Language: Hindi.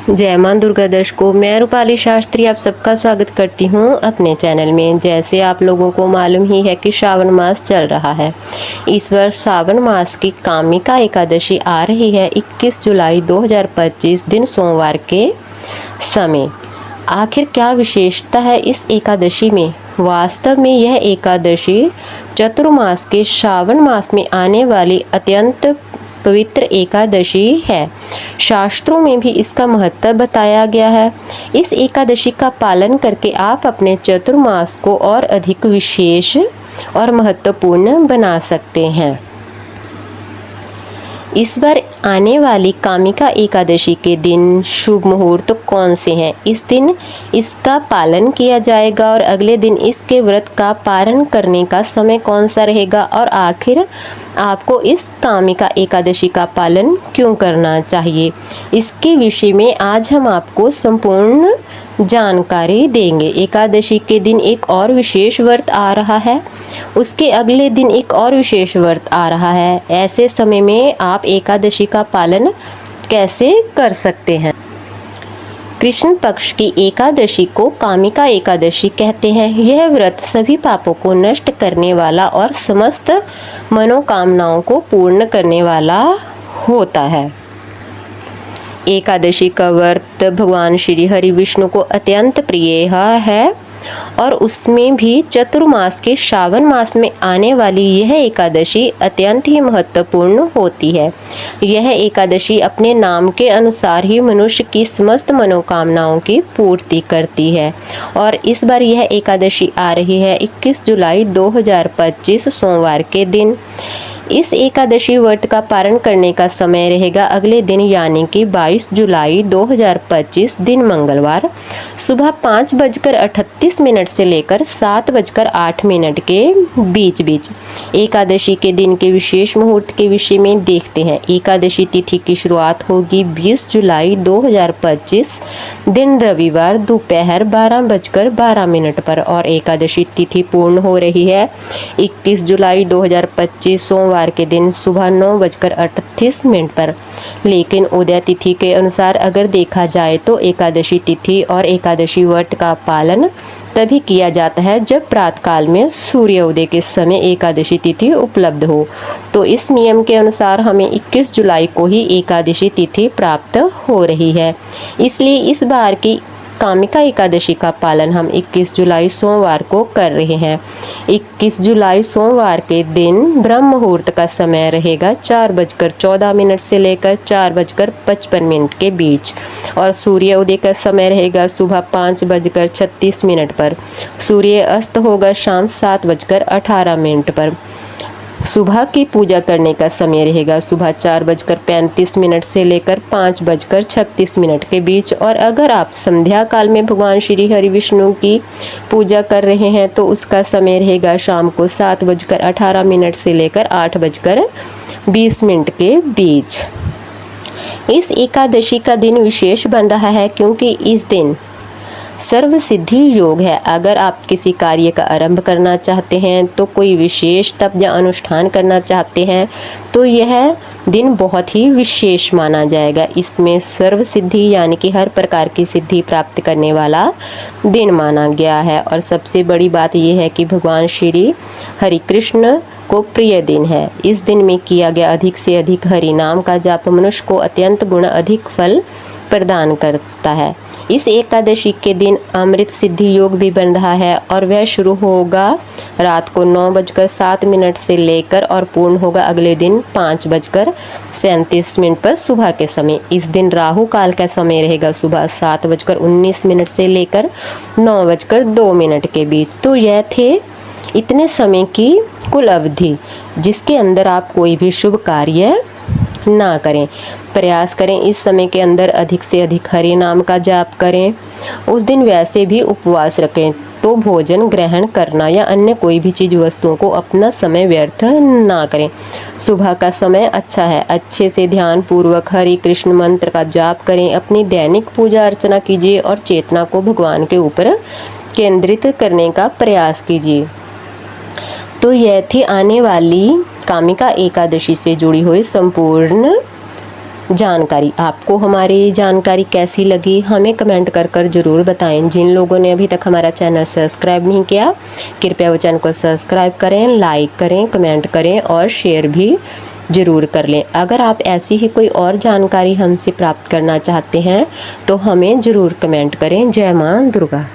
जय मां दुर्गा दर्शकों, मैं रूपाली शास्त्री आप सबका स्वागत करती हूं अपने चैनल में। जैसे आप लोगों को मालूम ही है कि श्रावण मास चल रहा है। इस वर्ष श्रावण मास की कामिका एकादशी आ रही है 21 जुलाई 2025 दिन सोमवार के समय। आखिर क्या विशेषता है इस एकादशी में? वास्तव में यह एकादशी चतुर्मास के श्रावण मास में आने वाली अत्यंत पवित्र एकादशी है। शास्त्रों में भी इसका महत्व बताया गया है। इस एकादशी का पालन करके आप अपने चतुर्मास को और अधिक विशेष और महत्वपूर्ण बना सकते हैं। इस बार आने वाली कामिका एकादशी के दिन शुभ मुहूर्त कौन से हैं? इस दिन इसका पालन किया जाएगा और अगले दिन इसके व्रत का पारण करने का समय कौन सा रहेगा और आखिर आपको इस कामिका एकादशी का पालन क्यों करना चाहिए, इसके विषय में आज हम आपको संपूर्ण जानकारी देंगे। एकादशी के दिन एक और विशेष व्रत आ रहा है, उसके अगले दिन एक और विशेष व्रत आ रहा है। ऐसे समय में आप एकादशी का पालन कैसे कर सकते हैं? कृष्ण पक्ष की एकादशी को कामिका एकादशी कहते हैं। यह व्रत सभी पापों को नष्ट करने वाला और समस्त मनोकामनाओं को पूर्ण करने वाला होता है। एकादशी का व्रत भगवान श्री हरि विष्णु को अत्यंत प्रिय है और उसमें भी चतुर्मास के श्रावण मास में आने वाली यह एकादशी अत्यंत ही महत्वपूर्ण होती है। यह एकादशी अपने नाम के अनुसार ही मनुष्य की समस्त मनोकामनाओं की पूर्ति करती है और इस बार यह एकादशी आ रही है 21 जुलाई 2025 सोमवार के दिन। इस एकादशी व्रत का पारण करने का समय रहेगा अगले दिन यानी कि 22 जुलाई 2025 दिन मंगलवार सुबह 5:38 से लेकर 7:08 के बीच। एकादशी के दिन के विशेष मुहूर्त के विषय में देखते हैं। एकादशी तिथि की शुरुआत होगी 20 जुलाई 2025 दिन रविवार दोपहर 12:12 पर और एकादशी तिथि पूर्ण हो रही है 21 जुलाई 2025 सोमवार के दिन सुबह 9:38 पर। लेकिन उदय तिथि के अनुसार अगर देखा जाए तो एकादशी तिथि और एकादशी व्रत का पालन तभी किया जाता है जब प्रातःकाल में सूर्योदय के समय एकादशी तिथि उपलब्ध हो। तो इस नियम के अनुसार हमें 21 जुलाई को ही एकादशी तिथि प्राप्त हो रही है। इसलिए इस बार की कामिका एकादशी का पालन हम 21 जुलाई सोमवार को कर रहे हैं। 21 जुलाई सोमवार के दिन ब्रह्म मुहूर्त का समय रहेगा 4:14 से लेकर 4:55 के बीच और सूर्य उदय का समय रहेगा सुबह 5:36 पर। सूर्य अस्त होगा शाम 7:18 पर। सुबह की पूजा करने का समय रहेगा सुबह 4:35 से लेकर 5:36 के बीच और अगर आप संध्या काल में भगवान श्री हरि विष्णु की पूजा कर रहे हैं तो उसका समय रहेगा शाम को 7:18 से लेकर 8:20 के बीच। इस एकादशी का दिन विशेष बन रहा है क्योंकि इस दिन सर्व सिद्धि योग है। अगर आप किसी कार्य का आरंभ करना चाहते हैं तो कोई विशेष तप या अनुष्ठान करना चाहते हैं तो यह दिन बहुत ही विशेष माना जाएगा। इसमें सर्व सिद्धि यानी कि हर प्रकार की सिद्धि प्राप्त करने वाला दिन माना गया है और सबसे बड़ी बात यह है कि भगवान श्री हरि कृष्ण को प्रिय दिन है। इस दिन में किया गया अधिक से अधिक हरि नाम का जाप मनुष्य को अत्यंत गुण अधिक फल प्रदान करता है। इस एकादशी के दिन अमृत सिद्धि योग भी बन रहा है और वह शुरू होगा रात को 9:07 से लेकर और पूर्ण होगा अगले दिन 5:37 पर सुबह के समय। इस दिन राहु काल का समय रहेगा सुबह 7:19 से लेकर 9:02 के बीच। तो यह थे इतने समय की कुल अवधि जिसके अंदर आप कोई भी शुभ कार्य ना करें। प्रयास करें इस समय के अंदर अधिक से अधिक हरि नाम का जाप करें। उस दिन वैसे भी उपवास रखें तो भोजन ग्रहण करना या अन्य कोई भी चीज़ वस्तुओं को अपना समय व्यर्थ ना करें। सुबह का समय अच्छा है, अच्छे से ध्यान पूर्वक हरि कृष्ण मंत्र का जाप करें। अपनी दैनिक पूजा अर्चना कीजिए और चेतना को भगवान के ऊपर केंद्रित करने का प्रयास कीजिए। तो यह थी आने वाली कामिका एकादशी से जुड़ी हुई संपूर्ण जानकारी। आपको हमारी जानकारी कैसी लगी हमें कमेंट कर कर ज़रूर बताएं। जिन लोगों ने अभी तक हमारा चैनल सब्सक्राइब नहीं किया, कृपया वो चैनल को सब्सक्राइब करें, लाइक करें, कमेंट करें और शेयर भी ज़रूर कर लें। अगर आप ऐसी ही कोई और जानकारी हमसे प्राप्त करना चाहते हैं तो हमें ज़रूर कमेंट करें। जय मां दुर्गा।